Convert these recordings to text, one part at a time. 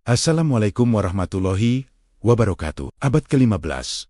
Assalamualaikum warahmatullahi wabarakatuh. Abad ke-15.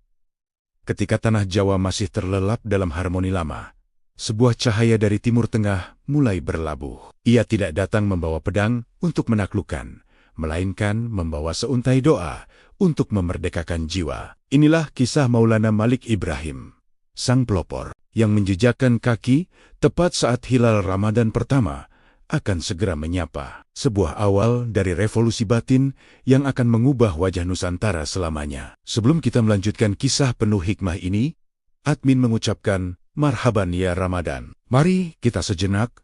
Ketika tanah Jawa masih terlelap dalam harmoni lama, sebuah cahaya dari Timur Tengah mulai berlabuh. Ia tidak datang membawa pedang untuk menaklukkan, melainkan membawa seuntai doa untuk memerdekakan jiwa. Inilah kisah Maulana Malik Ibrahim, sang pelopor, yang menjejakkan kaki tepat saat hilal Ramadan pertama akan segera menyapa. Sebuah awal dari revolusi batin yang akan mengubah wajah Nusantara selamanya. Sebelum kita melanjutkan kisah penuh hikmah ini, admin mengucapkan, marhaban ya Ramadan. Mari kita sejenak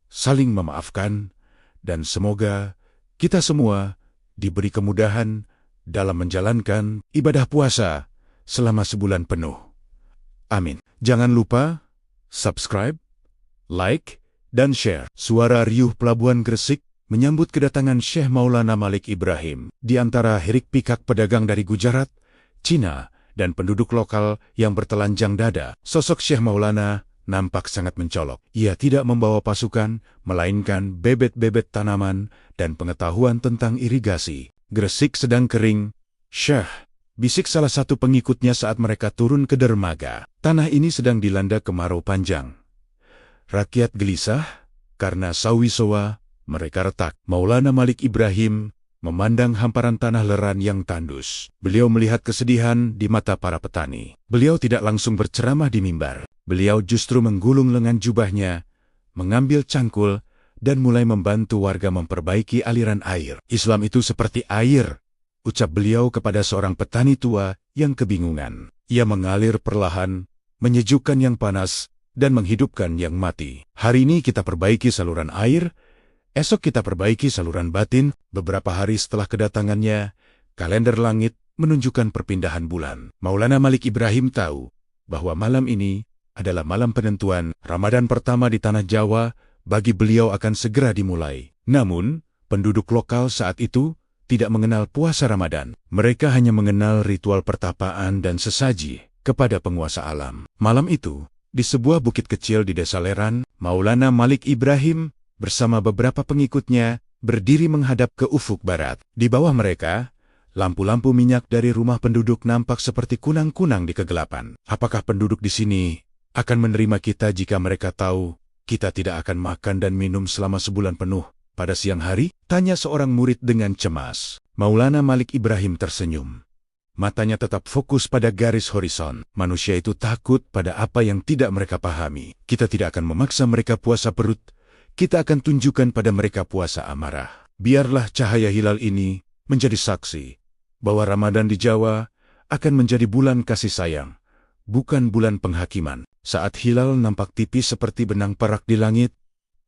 saling memaafkan, dan semoga kita semua diberi kemudahan dalam menjalankan ibadah puasa selama sebulan penuh. Amin. Jangan lupa subscribe, like, dan share. Suara riuh pelabuhan Gresik menyambut kedatangan Syekh Maulana Malik Ibrahim. Di antara hiruk-pikuk pedagang dari Gujarat, Cina, dan penduduk lokal yang bertelanjang dada, sosok Syekh Maulana nampak sangat mencolok. Ia tidak membawa pasukan, melainkan bebet-bebet tanaman dan pengetahuan tentang irigasi. Gresik sedang kering, Syekh, bisik salah satu pengikutnya saat mereka turun ke dermaga. Tanah ini sedang dilanda kemarau panjang. Rakyat gelisah karena sawi-sowa mereka retak. Maulana Malik Ibrahim memandang hamparan tanah leran yang tandus. Beliau melihat kesedihan di mata para petani. Beliau tidak langsung berceramah di mimbar. Beliau justru menggulung lengan jubahnya, mengambil cangkul, dan mulai membantu warga memperbaiki aliran air. Islam itu seperti air, ucap beliau kepada seorang petani tua yang kebingungan. Ia mengalir perlahan, menyejukkan yang panas, dan menghidupkan yang mati. Hari ini kita perbaiki saluran air, esok kita perbaiki saluran batin. Beberapa hari setelah kedatangannya, kalender langit menunjukkan perpindahan bulan. Maulana Malik Ibrahim tahu bahwa malam ini adalah malam penentuan. Ramadan pertama di tanah Jawa bagi beliau akan segera dimulai. Namun, penduduk lokal saat itu tidak mengenal puasa Ramadan. Mereka hanya mengenal ritual pertapaan dan sesaji kepada penguasa alam. Malam itu, di sebuah bukit kecil di desa Leran, Maulana Malik Ibrahim bersama beberapa pengikutnya berdiri menghadap ke ufuk barat. Di bawah mereka, lampu-lampu minyak dari rumah penduduk nampak seperti kunang-kunang di kegelapan. Apakah penduduk di sini akan menerima kita jika mereka tahu kita tidak akan makan dan minum selama sebulan penuh pada siang hari? Tanya seorang murid dengan cemas. Maulana Malik Ibrahim tersenyum. Matanya tetap fokus pada garis horizon. Manusia itu takut pada apa yang tidak mereka pahami. Kita tidak akan memaksa mereka puasa perut. Kita akan tunjukkan pada mereka puasa amarah. Biarlah cahaya hilal ini menjadi saksi bahwa Ramadan di Jawa akan menjadi bulan kasih sayang, bukan bulan penghakiman. Saat hilal nampak tipis seperti benang perak di langit,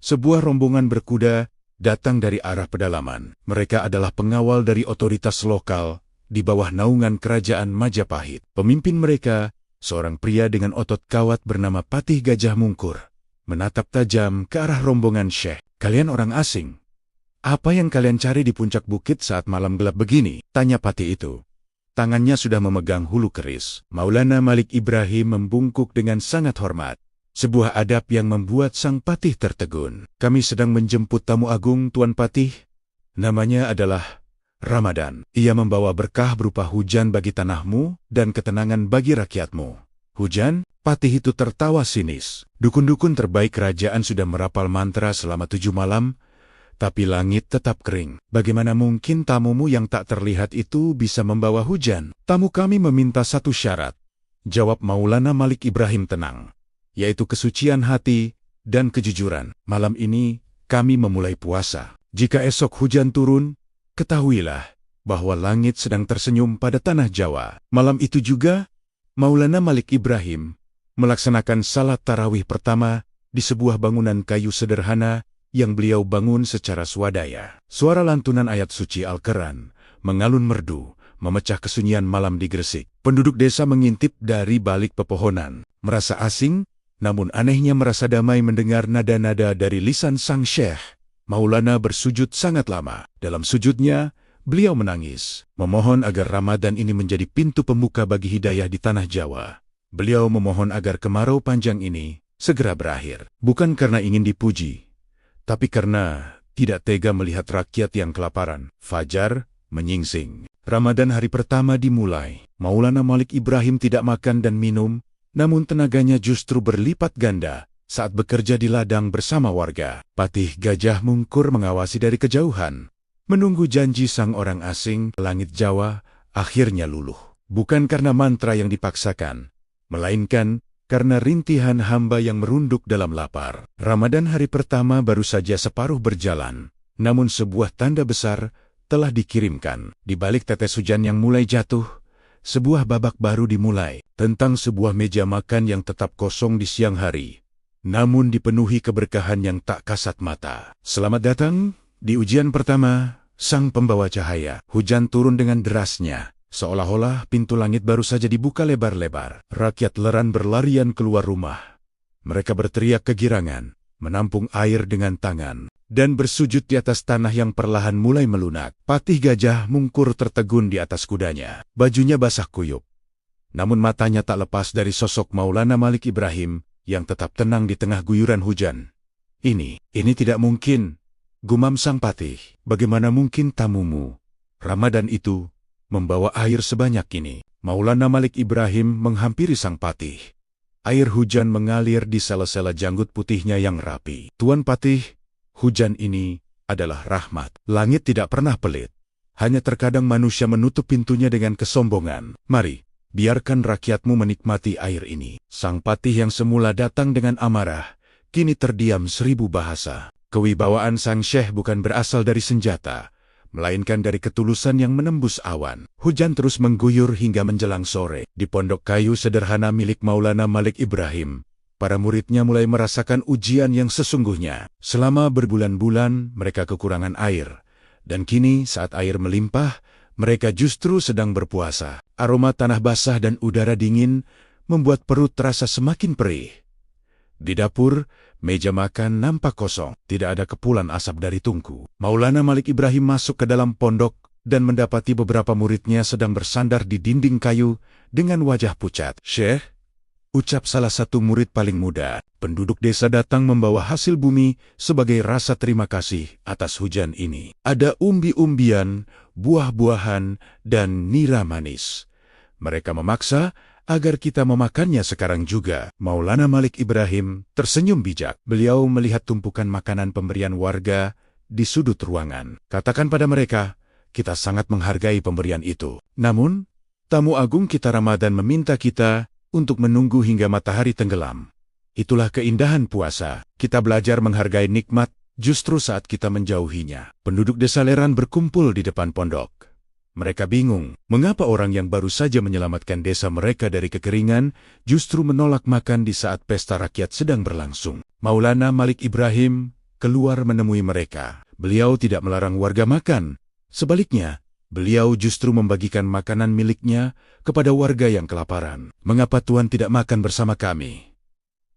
sebuah rombongan berkuda datang dari arah pedalaman. Mereka adalah pengawal dari otoritas lokal di bawah naungan kerajaan Majapahit. Pemimpin mereka, seorang pria dengan otot kawat bernama Patih Gajah Mungkur, menatap tajam ke arah rombongan Syekh. Kalian orang asing. Apa yang kalian cari di puncak bukit saat malam gelap begini? Tanya Patih itu. Tangannya sudah memegang hulu keris. Maulana Malik Ibrahim membungkuk dengan sangat hormat. Sebuah adab yang membuat sang Patih tertegun. Kami sedang menjemput tamu agung, Tuan Patih. Namanya adalah Ramadan. Ia membawa berkah berupa hujan bagi tanahmu dan ketenangan bagi rakyatmu. Hujan? Patih itu tertawa sinis. Dukun-dukun terbaik kerajaan sudah merapal mantra selama 7 malam, tapi langit tetap kering. Bagaimana mungkin tamumu yang tak terlihat itu bisa membawa hujan? Tamu kami meminta satu syarat, jawab Maulana Malik Ibrahim tenang, yaitu kesucian hati dan kejujuran. Malam ini kami memulai puasa. Jika esok hujan turun, ketahuilah bahwa langit sedang tersenyum pada tanah Jawa. Malam itu juga, Maulana Malik Ibrahim melaksanakan salat tarawih pertama di sebuah bangunan kayu sederhana yang beliau bangun secara swadaya. Suara lantunan ayat suci Al-Quran mengalun merdu, memecah kesunyian malam di Gresik. Penduduk desa mengintip dari balik pepohonan, merasa asing, namun anehnya merasa damai mendengar nada-nada dari lisan sang Syekh. Maulana bersujud sangat lama. Dalam sujudnya, beliau menangis, memohon agar Ramadan ini menjadi pintu pembuka bagi hidayah di tanah Jawa. Beliau memohon agar kemarau panjang ini segera berakhir. Bukan karena ingin dipuji, tapi karena tidak tega melihat rakyat yang kelaparan. Fajar, menyingsing. Ramadan hari pertama dimulai. Maulana Malik Ibrahim tidak makan dan minum, namun tenaganya justru berlipat ganda saat bekerja di ladang bersama warga. Patih Gajah Mungkur mengawasi dari kejauhan, menunggu janji sang orang asing. Langit Jawa akhirnya luluh. Bukan karena mantra yang dipaksakan, melainkan karena rintihan hamba yang merunduk dalam lapar. Ramadan hari pertama baru saja separuh berjalan, namun sebuah tanda besar telah dikirimkan. Di balik tetes hujan yang mulai jatuh, sebuah babak baru dimulai, tentang sebuah meja makan yang tetap kosong di siang hari, namun dipenuhi keberkahan yang tak kasat mata. Selamat datang di ujian pertama, Sang Pembawa Cahaya. Hujan turun dengan derasnya, seolah-olah pintu langit baru saja dibuka lebar-lebar. Rakyat Leran berlarian keluar rumah. Mereka berteriak kegirangan, menampung air dengan tangan, dan bersujud di atas tanah yang perlahan mulai melunak. Patih Gajah Mungkur tertegun di atas kudanya. Bajunya basah kuyup, namun matanya tak lepas dari sosok Maulana Malik Ibrahim yang tetap tenang di tengah guyuran hujan. Ini tidak mungkin, gumam sang patih. Bagaimana mungkin tamumu, Ramadan itu, membawa air sebanyak ini? Maulana Malik Ibrahim menghampiri sang patih. Air hujan mengalir di sela-sela janggut putihnya yang rapi. Tuan Patih, hujan ini adalah rahmat. Langit tidak pernah pelit. Hanya terkadang manusia menutup pintunya dengan kesombongan. Mari, biarkan rakyatmu menikmati air ini. Sang patih yang semula datang dengan amarah, kini terdiam 1000 bahasa. Kewibawaan sang syekh bukan berasal dari senjata, melainkan dari ketulusan yang menembus awan. Hujan terus mengguyur hingga menjelang sore. Di pondok kayu sederhana milik Maulana Malik Ibrahim, para muridnya mulai merasakan ujian yang sesungguhnya. Selama berbulan-bulan mereka kekurangan air, dan kini saat air melimpah, mereka justru sedang berpuasa. Aroma tanah basah dan udara dingin membuat perut terasa semakin perih. Di dapur, meja makan nampak kosong. Tidak ada kepulan asap dari tungku. Maulana Malik Ibrahim masuk ke dalam pondok dan mendapati beberapa muridnya sedang bersandar di dinding kayu dengan wajah pucat. "Syekh," ucap salah satu murid paling muda, "penduduk desa datang membawa hasil bumi sebagai rasa terima kasih atas hujan ini. Ada umbi-umbian, buah-buahan, dan nira manis. Mereka memaksa agar kita memakannya sekarang juga." Maulana Malik Ibrahim tersenyum bijak. Beliau melihat tumpukan makanan pemberian warga di sudut ruangan. "Katakan pada mereka, kita sangat menghargai pemberian itu. Namun, tamu agung kita Ramadan meminta kita untuk menunggu hingga matahari tenggelam. Itulah keindahan puasa. Kita belajar menghargai nikmat justru saat kita menjauhinya." Penduduk desa Leran berkumpul di depan pondok. Mereka bingung, mengapa orang yang baru saja menyelamatkan desa mereka dari kekeringan justru menolak makan di saat pesta rakyat sedang berlangsung. Maulana Malik Ibrahim keluar menemui mereka. Beliau tidak melarang warga makan. Sebaliknya, beliau justru membagikan makanan miliknya kepada warga yang kelaparan. "Mengapa Tuan tidak makan bersama kami?"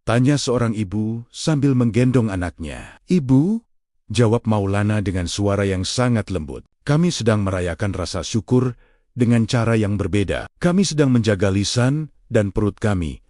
tanya seorang ibu sambil menggendong anaknya. "Ibu," jawab Maulana dengan suara yang sangat lembut, "kami sedang merayakan rasa syukur dengan cara yang berbeda. Kami sedang menjaga lisan dan perut kami,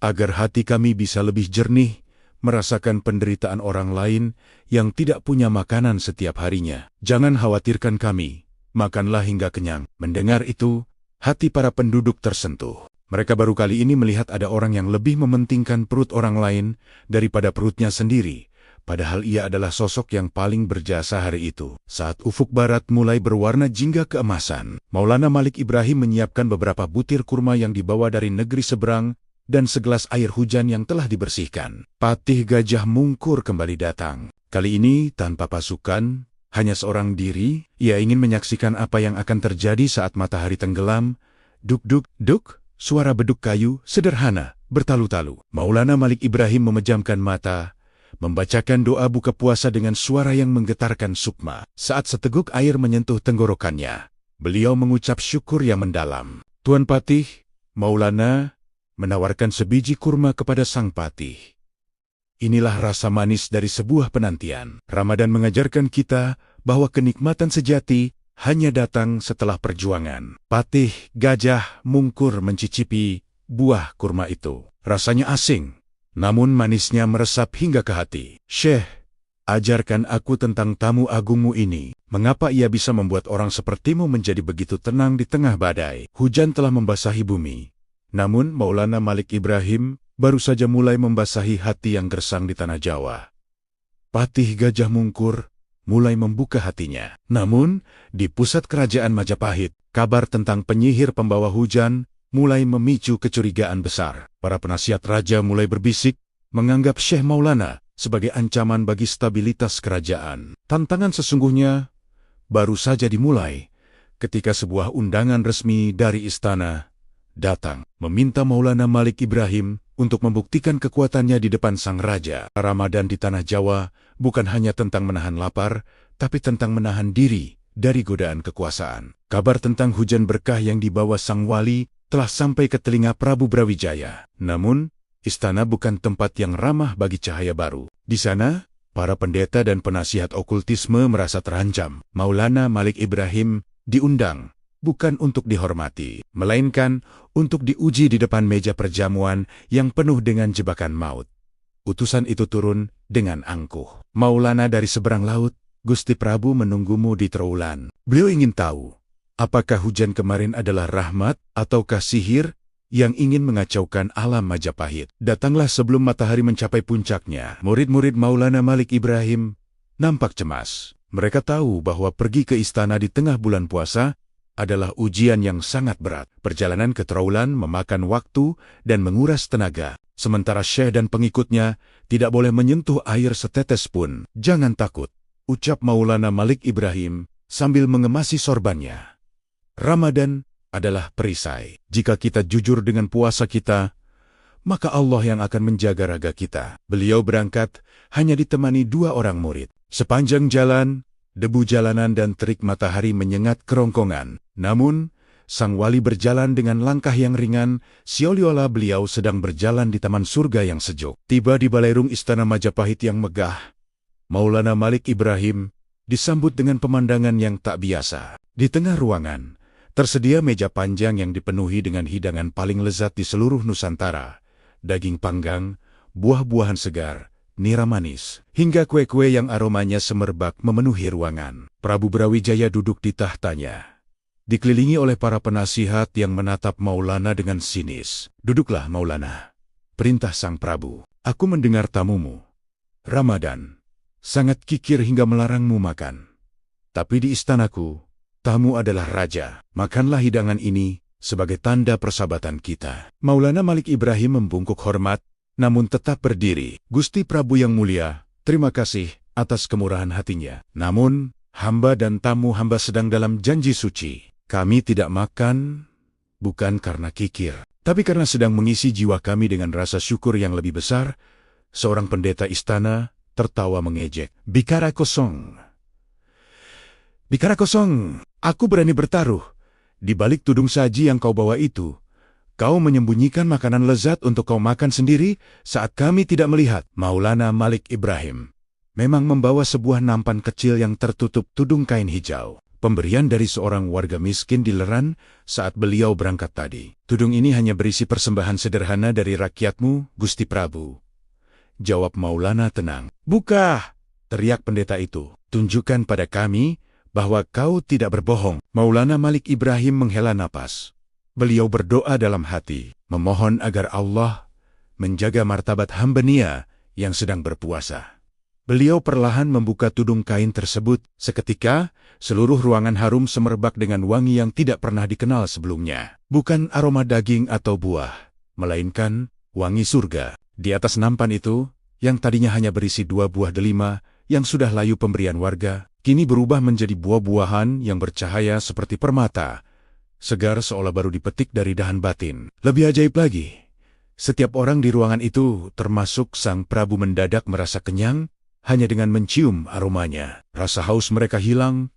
agar hati kami bisa lebih jernih, merasakan penderitaan orang lain yang tidak punya makanan setiap harinya. Jangan khawatirkan kami, makanlah hingga kenyang." Mendengar itu, hati para penduduk tersentuh. Mereka baru kali ini melihat ada orang yang lebih mementingkan perut orang lain daripada perutnya sendiri. Padahal ia adalah sosok yang paling berjasa hari itu. Saat ufuk barat mulai berwarna jingga keemasan, Maulana Malik Ibrahim menyiapkan beberapa butir kurma yang dibawa dari negeri seberang dan segelas air hujan yang telah dibersihkan. Patih Gajah Mungkur kembali datang. Kali ini tanpa pasukan, hanya seorang diri. Ia ingin menyaksikan apa yang akan terjadi saat matahari tenggelam. Duk-duk-duk, suara beduk kayu sederhana bertalu-talu. Maulana Malik Ibrahim memejamkan mata, membacakan doa buka puasa dengan suara yang menggetarkan sukma. Saat seteguk air menyentuh tenggorokannya, beliau mengucap syukur yang mendalam. Tuan Patih, Maulana menawarkan sebiji kurma kepada sang patih. Inilah rasa manis dari sebuah penantian. Ramadan mengajarkan kita bahwa kenikmatan sejati hanya datang setelah perjuangan. Patih Gajah Mungkur mencicipi buah kurma itu. Rasanya asing, namun manisnya meresap hingga ke hati. "Syekh," Ajarkan aku tentang tamu agungmu ini. Mengapa ia bisa membuat orang sepertimu menjadi begitu tenang di tengah badai? Hujan telah membasahi bumi. Namun Maulana Malik Ibrahim baru saja mulai membasahi hati yang gersang di tanah Jawa. Patih Gajah Mungkur mulai membuka hatinya. Namun, di pusat kerajaan Majapahit, kabar tentang penyihir pembawa hujan mulai memicu kecurigaan besar. Para penasihat raja mulai berbisik, menganggap Syekh Maulana sebagai ancaman bagi stabilitas kerajaan. Tantangan sesungguhnya baru saja dimulai ketika sebuah undangan resmi dari istana datang, meminta Maulana Malik Ibrahim untuk membuktikan kekuatannya di depan sang raja. Ramadan di tanah Jawa bukan hanya tentang menahan lapar, tapi tentang menahan diri dari godaan kekuasaan. Kabar tentang hujan berkah yang dibawa sang wali telah sampai ke telinga Prabu Brawijaya. Namun, istana bukan tempat yang ramah bagi cahaya baru. Di sana, para pendeta dan penasihat okultisme merasa terancam. Maulana Malik Ibrahim diundang bukan untuk dihormati, melainkan untuk diuji di depan meja perjamuan yang penuh dengan jebakan maut. Utusan itu turun dengan angkuh. Maulana dari seberang laut, Gusti Prabu menunggumu di Trowulan. Beliau ingin tahu, apakah hujan kemarin adalah rahmat ataukah sihir yang ingin mengacaukan alam Majapahit. Datanglah sebelum matahari mencapai puncaknya. Murid-murid Maulana Malik Ibrahim nampak cemas. Mereka tahu bahwa pergi ke istana di tengah bulan puasa adalah ujian yang sangat berat. Perjalanan ke Trowulan memakan waktu dan menguras tenaga. Sementara Syekh dan pengikutnya tidak boleh menyentuh air setetes pun. Jangan takut, ucap Maulana Malik Ibrahim sambil mengemasi sorbannya. Ramadan adalah perisai. Jika kita jujur dengan puasa kita, maka Allah yang akan menjaga raga kita. Beliau berangkat hanya ditemani 2 orang murid. Sepanjang jalan, debu jalanan dan terik matahari menyengat kerongkongan. Namun, sang wali berjalan dengan langkah yang ringan, seolah-olah beliau sedang berjalan di taman surga yang sejuk. Tiba di balairung istana Majapahit yang megah, Maulana Malik Ibrahim disambut dengan pemandangan yang tak biasa. Di tengah ruangan, tersedia meja panjang yang dipenuhi dengan hidangan paling lezat di seluruh Nusantara. Daging panggang, buah-buahan segar, nira manis, hingga kue-kue yang aromanya semerbak memenuhi ruangan. Prabu Brawijaya duduk di tahtanya, dikelilingi oleh para penasihat yang menatap Maulana dengan sinis. Duduklah Maulana, perintah sang Prabu. Aku mendengar tamumu, Ramadan, sangat kikir hingga melarangmu makan. Tapi di istanaku, tamu adalah raja. Makanlah hidangan ini sebagai tanda persahabatan kita. Maulana Malik Ibrahim membungkuk hormat, namun tetap berdiri. Gusti Prabu yang mulia, terima kasih atas kemurahan hatinya. Namun, hamba dan tamu hamba sedang dalam janji suci. Kami tidak makan, bukan karena kikir, tapi karena sedang mengisi jiwa kami dengan rasa syukur yang lebih besar. Seorang pendeta istana tertawa mengejek. Bicara kosong. Bicara kosong, aku berani bertaruh. Di balik tudung saji yang kau bawa itu, kau menyembunyikan makanan lezat untuk kau makan sendiri saat kami tidak melihat. Maulana Malik Ibrahim memang membawa sebuah nampan kecil yang tertutup tudung kain hijau. Pemberian dari seorang warga miskin di Leran saat beliau berangkat tadi. Tudung ini hanya berisi persembahan sederhana dari rakyatmu, Gusti Prabu. Jawab Maulana tenang. Buka! Teriak pendeta itu. Tunjukkan pada kami bahwa kau tidak berbohong. Maulana Malik Ibrahim menghela napas. Beliau berdoa dalam hati, memohon agar Allah menjaga martabat hamba-Nia yang sedang berpuasa. Beliau perlahan membuka tudung kain tersebut. Seketika, seluruh ruangan harum semerbak dengan wangi yang tidak pernah dikenal sebelumnya. Bukan aroma daging atau buah, melainkan wangi surga. Di atas nampan itu, yang tadinya hanya berisi 2 buah delima yang sudah layu pemberian warga, kini berubah menjadi buah-buahan yang bercahaya seperti permata, segar seolah baru dipetik dari dahan batin. Lebih ajaib lagi, setiap orang di ruangan itu, termasuk sang Prabu, mendadak merasa kenyang hanya dengan mencium aromanya. Rasa haus mereka hilang,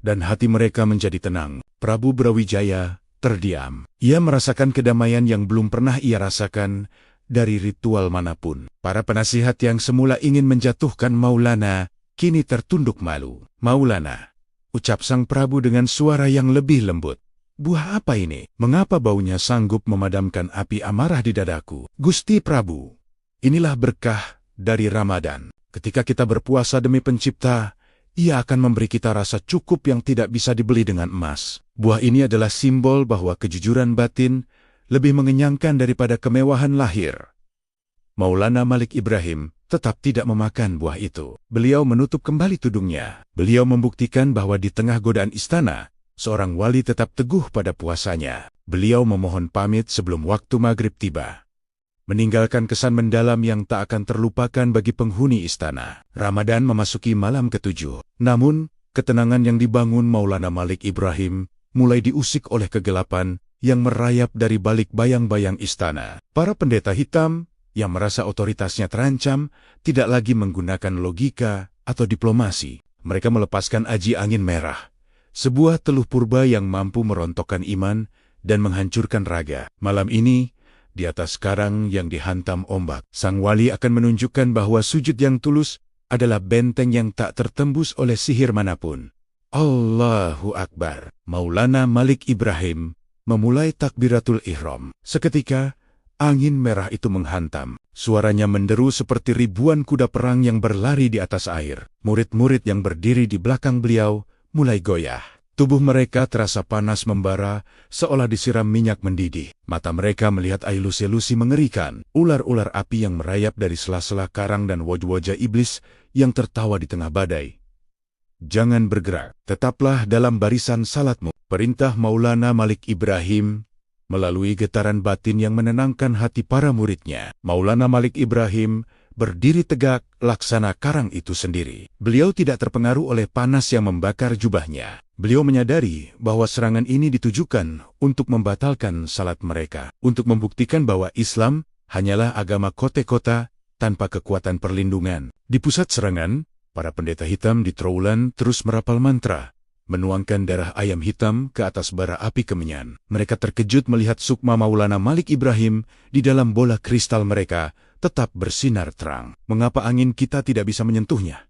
dan hati mereka menjadi tenang. Prabu Brawijaya terdiam. Ia merasakan kedamaian yang belum pernah ia rasakan dari ritual manapun. Para penasihat yang semula ingin menjatuhkan Maulana, kini tertunduk malu. Maulana, ucap sang Prabu dengan suara yang lebih lembut. Buah apa ini? Mengapa baunya sanggup memadamkan api amarah di dadaku? Gusti Prabu, inilah berkah dari Ramadan. Ketika kita berpuasa demi Pencipta, Ia akan memberi kita rasa cukup yang tidak bisa dibeli dengan emas. Buah ini adalah simbol bahwa kejujuran batin lebih mengenyangkan daripada kemewahan lahir. Maulana Malik Ibrahim tetap tidak memakan buah itu. Beliau menutup kembali tudungnya. Beliau membuktikan bahwa di tengah godaan istana, seorang wali tetap teguh pada puasanya. Beliau memohon pamit sebelum waktu maghrib tiba, meninggalkan kesan mendalam yang tak akan terlupakan bagi penghuni istana. Ramadan memasuki malam ke-7. Namun, ketenangan yang dibangun Maulana Malik Ibrahim mulai diusik oleh kegelapan yang merayap dari balik bayang-bayang istana. Para pendeta hitam yang merasa otoritasnya terancam tidak lagi menggunakan logika atau diplomasi. Mereka melepaskan aji angin merah, sebuah teluh purba yang mampu merontokkan iman dan menghancurkan raga. Malam ini, di atas karang yang dihantam ombak, sang wali akan menunjukkan bahwa sujud yang tulus adalah benteng yang tak tertembus oleh sihir manapun. Allahu Akbar. Maulana Malik Ibrahim memulai takbiratul ihram. Seketika, angin merah itu menghantam. Suaranya menderu seperti ribuan kuda perang yang berlari di atas air. Murid-murid yang berdiri di belakang beliau mulai goyah. Tubuh mereka terasa panas membara, seolah disiram minyak mendidih. Mata mereka melihat ilusi-ilusi mengerikan. Ular-ular api yang merayap dari sela-sela karang dan wajah-wajah iblis yang tertawa di tengah badai. Jangan bergerak, tetaplah dalam barisan salatmu. Perintah Maulana Malik Ibrahim melalui getaran batin yang menenangkan hati para muridnya. Maulana Malik Ibrahim berdiri tegak laksana karang itu sendiri. Beliau tidak terpengaruh oleh panas yang membakar jubahnya. Beliau menyadari bahwa serangan ini ditujukan untuk membatalkan salat mereka, untuk membuktikan bahwa Islam hanyalah agama kote-kota tanpa kekuatan perlindungan. Di pusat serangan, para pendeta hitam di trawulan terus merapal mantra, menuangkan darah ayam hitam ke atas bara api kemenyan. Mereka terkejut melihat sukma Maulana Malik Ibrahim di dalam bola kristal mereka tetap bersinar terang. Mengapa angin kita tidak bisa menyentuhnya?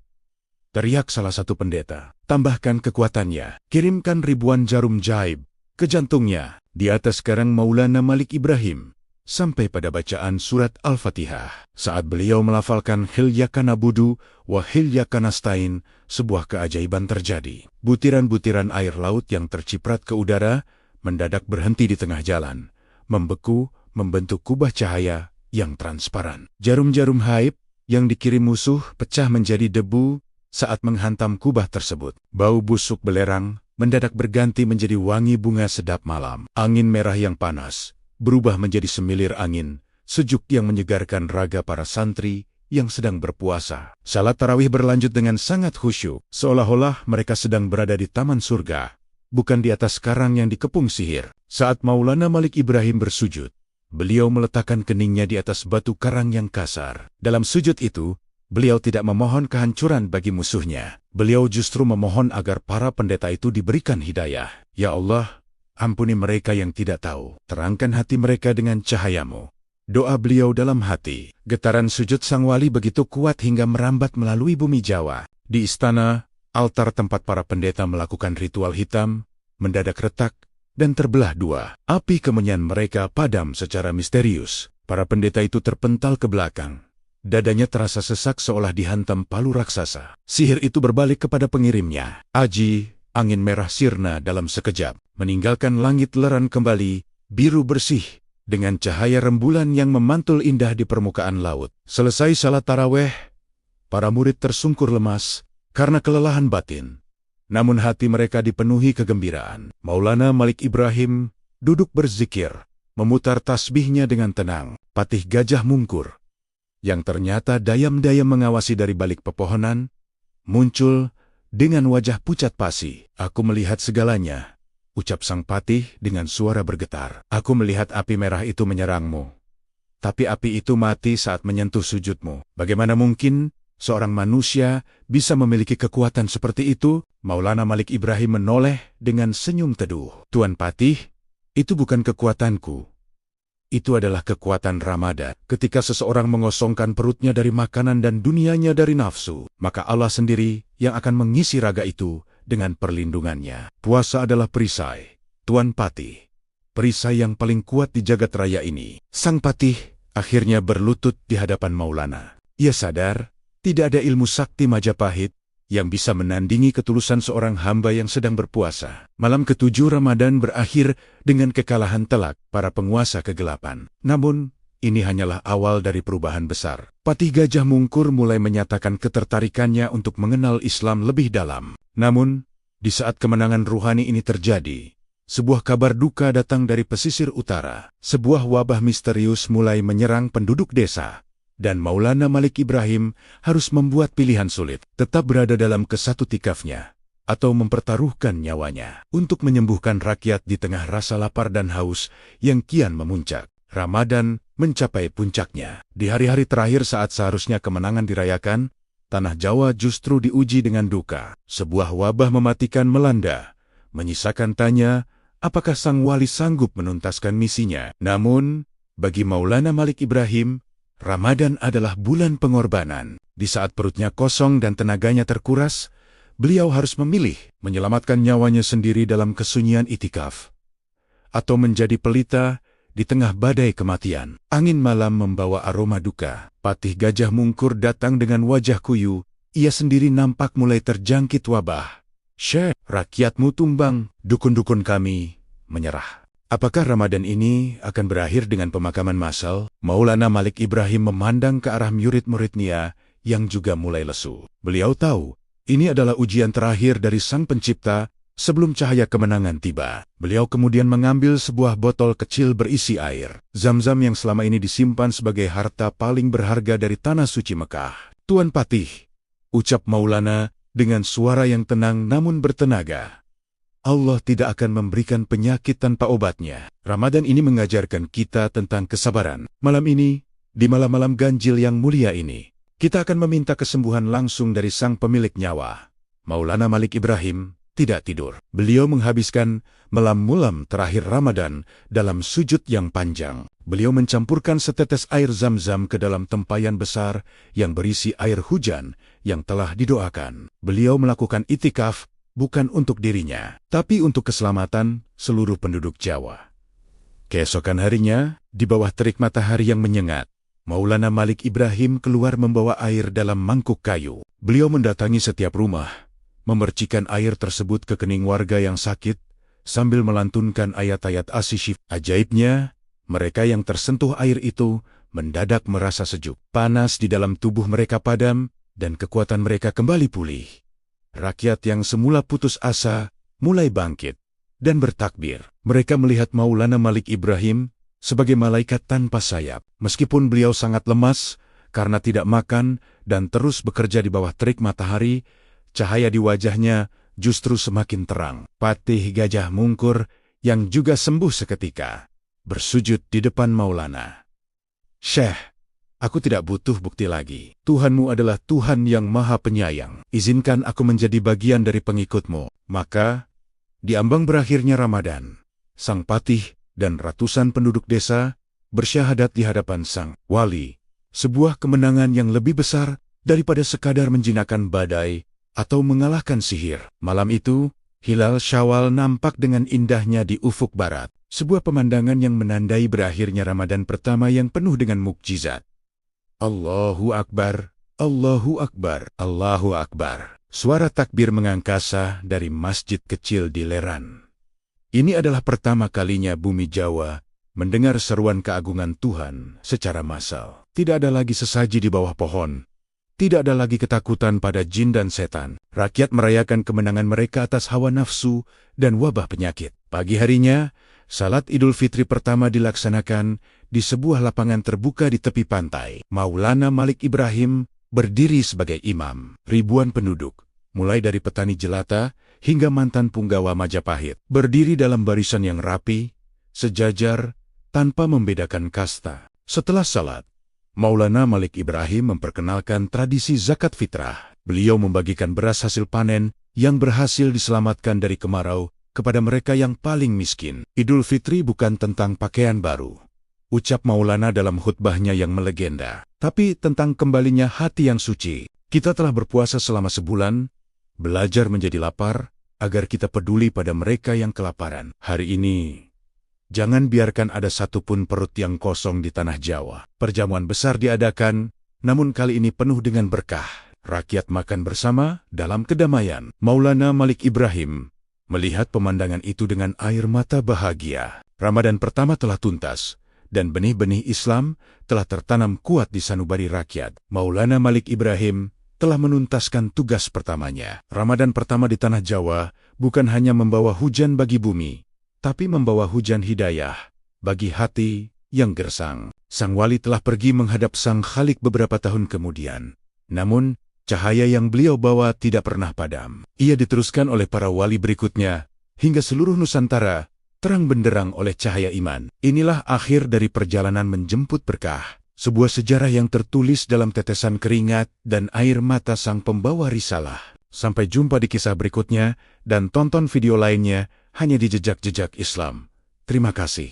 Teriak salah satu pendeta. Tambahkan kekuatannya. Kirimkan ribuan jarum jaib ke jantungnya. Di atas karang Maulana Malik Ibrahim, sampai pada bacaan surat Al-Fatihah. Saat beliau melafalkan Hilyaka Nabudu wa Hilyaka Nastain, sebuah keajaiban terjadi. Butiran-butiran air laut yang terciprat ke udara mendadak berhenti di tengah jalan, membeku, membentuk kubah cahaya yang transparan. Jarum-jarum haib yang dikirim musuh pecah menjadi debu saat menghantam kubah tersebut. Bau busuk belerang mendadak berganti menjadi wangi bunga sedap malam. Angin merah yang panas berubah menjadi semilir angin sejuk yang menyegarkan raga para santri yang sedang berpuasa. Salat tarawih berlanjut dengan sangat khusyuk, seolah-olah mereka sedang berada di taman surga, bukan di atas karang yang dikepung sihir. Saat Maulana Malik Ibrahim bersujud, beliau meletakkan keningnya di atas batu karang yang kasar. Dalam sujud itu, beliau tidak memohon kehancuran bagi musuhnya. Beliau justru memohon agar para pendeta itu diberikan hidayah. Ya Allah, ampuni mereka yang tidak tahu. Terangkan hati mereka dengan cahayamu. Doa beliau dalam hati. Getaran sujud sang wali begitu kuat hingga merambat melalui bumi Jawa. Di istana, altar tempat para pendeta melakukan ritual hitam mendadak retak dan terbelah dua. Api kemenyan mereka padam secara misterius. Para pendeta itu terpental ke belakang. Dadanya terasa sesak seolah dihantam palu raksasa. Sihir itu berbalik kepada pengirimnya. Aji, angin merah sirna dalam sekejap, meninggalkan langit leran kembali, biru bersih, dengan cahaya rembulan yang memantul indah di permukaan laut. Selesai salat taraweh, para murid tersungkur lemas karena kelelahan batin. Namun hati mereka dipenuhi kegembiraan. Maulana Malik Ibrahim duduk berzikir, memutar tasbihnya dengan tenang. Patih Gajah Mungkur, yang ternyata dayam-dayam mengawasi dari balik pepohonan, muncul dengan wajah pucat pasi. Aku melihat segalanya, ucap sang patih dengan suara bergetar. Aku melihat api merah itu menyerangmu. Tapi api itu mati saat menyentuh sujudmu. Bagaimana mungkin seorang manusia bisa memiliki kekuatan seperti itu? Maulana Malik Ibrahim menoleh dengan senyum teduh. Tuan Patih, itu bukan kekuatanku. Itu adalah kekuatan Ramadan. Ketika seseorang mengosongkan perutnya dari makanan dan dunianya dari nafsu, maka Allah sendiri yang akan mengisi raga itu dengan perlindungannya. Puasa adalah perisai, Tuan Patih. Perisai yang paling kuat di jagat raya ini. Sang Patih akhirnya berlutut di hadapan Maulana. Ia sadar, Tidak ada ilmu sakti Majapahit yang bisa menandingi ketulusan seorang hamba yang sedang berpuasa. Malam ke-7 Ramadan berakhir dengan kekalahan telak para penguasa kegelapan. Namun, ini hanyalah awal dari perubahan besar. Patih Gajah Mungkur mulai menyatakan ketertarikannya untuk mengenal Islam lebih dalam. Namun, di saat kemenangan ruhani ini terjadi, sebuah kabar duka datang dari pesisir utara. Sebuah wabah misterius mulai menyerang penduduk desa. Dan Maulana Malik Ibrahim harus membuat pilihan sulit, tetap berada dalam kesatu tikafnya, atau mempertaruhkan nyawanya untuk menyembuhkan rakyat di tengah rasa lapar dan haus yang kian memuncak. Ramadan mencapai puncaknya. Di hari-hari terakhir saat seharusnya kemenangan dirayakan, tanah Jawa justru diuji dengan duka. Sebuah wabah mematikan melanda, menyisakan tanya, apakah sang wali sanggup menuntaskan misinya? Namun, bagi Maulana Malik Ibrahim, Ramadan adalah bulan pengorbanan. Di saat perutnya kosong dan tenaganya terkuras, beliau harus memilih menyelamatkan nyawanya sendiri dalam kesunyian itikaf, atau menjadi pelita di tengah badai kematian. Angin malam membawa aroma duka. Patih Gajah Mungkur datang dengan wajah kuyu. Ia sendiri nampak mulai terjangkit wabah. Syekh, rakyatmu tumbang, dukun-dukun kami menyerah. Apakah Ramadan ini akan berakhir dengan pemakaman massal? Maulana Malik Ibrahim memandang ke arah murid-muridnya yang juga mulai lesu. Beliau tahu, ini adalah ujian terakhir dari Sang Pencipta sebelum cahaya kemenangan tiba. Beliau kemudian mengambil sebuah botol kecil berisi air Zam-Zam yang selama ini disimpan sebagai harta paling berharga dari tanah suci Mekah. Tuan Patih, ucap Maulana dengan suara yang tenang namun bertenaga, Allah tidak akan memberikan penyakit tanpa obatnya. Ramadan ini mengajarkan kita tentang kesabaran. Malam ini, di malam-malam ganjil yang mulia ini, kita akan meminta kesembuhan langsung dari sang pemilik nyawa. Maulana Malik Ibrahim tidak tidur. Beliau menghabiskan malam-malam terakhir Ramadan dalam sujud yang panjang. Beliau mencampurkan setetes air Zam-Zam ke dalam tempayan besar yang berisi air hujan yang telah didoakan. Beliau melakukan itikaf bukan untuk dirinya, tapi untuk keselamatan seluruh penduduk Jawa. Keesokan harinya, di bawah terik matahari yang menyengat, Maulana Malik Ibrahim keluar membawa air dalam mangkuk kayu. Beliau mendatangi setiap rumah, memercikan air tersebut ke kening warga yang sakit, sambil melantunkan ayat-ayat as-Syifah. Ajaibnya, mereka yang tersentuh air itu mendadak merasa sejuk. Panas di dalam tubuh mereka padam, dan kekuatan mereka kembali pulih. Rakyat yang semula putus asa mulai bangkit dan bertakbir. Mereka melihat Maulana Malik Ibrahim sebagai malaikat tanpa sayap. Meskipun beliau sangat lemas karena tidak makan dan terus bekerja di bawah terik matahari, cahaya di wajahnya justru semakin terang. Patih Gajah Mungkur yang juga sembuh seketika bersujud di depan Maulana. Syekh, aku tidak butuh bukti lagi. Tuhanmu adalah Tuhan yang Maha Penyayang. Izinkan aku menjadi bagian dari pengikutmu. Maka, di ambang berakhirnya Ramadan, sang patih dan ratusan penduduk desa bersyahadat di hadapan sang wali. Sebuah kemenangan yang lebih besar daripada sekadar menjinakkan badai atau mengalahkan sihir. Malam itu, hilal Syawal nampak dengan indahnya di ufuk barat. Sebuah pemandangan yang menandai berakhirnya Ramadan pertama yang penuh dengan mukjizat. Allahu Akbar, Allahu Akbar, Allahu Akbar. Suara takbir mengangkasa dari masjid kecil di Leran. Ini adalah pertama kalinya bumi Jawa mendengar seruan keagungan Tuhan secara massal. Tidak ada lagi sesaji di bawah pohon. Tidak ada lagi ketakutan pada jin dan setan. Rakyat merayakan kemenangan mereka atas hawa nafsu dan wabah penyakit. Pagi harinya, Salat Idul Fitri pertama dilaksanakan di sebuah lapangan terbuka di tepi pantai. Maulana Malik Ibrahim berdiri sebagai imam. Ribuan penduduk, mulai dari petani jelata hingga mantan punggawa Majapahit, berdiri dalam barisan yang rapi, sejajar, tanpa membedakan kasta. Setelah salat, Maulana Malik Ibrahim memperkenalkan tradisi zakat fitrah. Beliau membagikan beras hasil panen yang berhasil diselamatkan dari kemarau kepada mereka yang paling miskin. Idul Fitri bukan tentang pakaian baru, ucap Maulana dalam khutbahnya yang melegenda, tapi tentang kembalinya hati yang suci. Kita telah berpuasa selama sebulan, belajar menjadi lapar, agar kita peduli pada mereka yang kelaparan. Hari ini, jangan biarkan ada satupun perut yang kosong di tanah Jawa. Perjamuan besar diadakan, namun kali ini penuh dengan berkah. Rakyat makan bersama dalam kedamaian. Maulana Malik Ibrahim melihat pemandangan itu dengan air mata bahagia. Ramadan pertama telah tuntas, dan benih-benih Islam telah tertanam kuat di sanubari rakyat. Maulana Malik Ibrahim telah menuntaskan tugas pertamanya. Ramadan pertama di Tanah Jawa bukan hanya membawa hujan bagi bumi, tapi membawa hujan hidayah bagi hati yang gersang. Sang wali telah pergi menghadap Sang Khalik beberapa tahun kemudian. Namun, cahaya yang beliau bawa tidak pernah padam. Ia diteruskan oleh para wali berikutnya, hingga seluruh Nusantara terang benderang oleh cahaya iman. Inilah akhir dari perjalanan menjemput berkah, sebuah sejarah yang tertulis dalam tetesan keringat dan air mata sang pembawa risalah. Sampai jumpa di kisah berikutnya, dan tonton video lainnya hanya di Jejak-Jejak Islam. Terima kasih.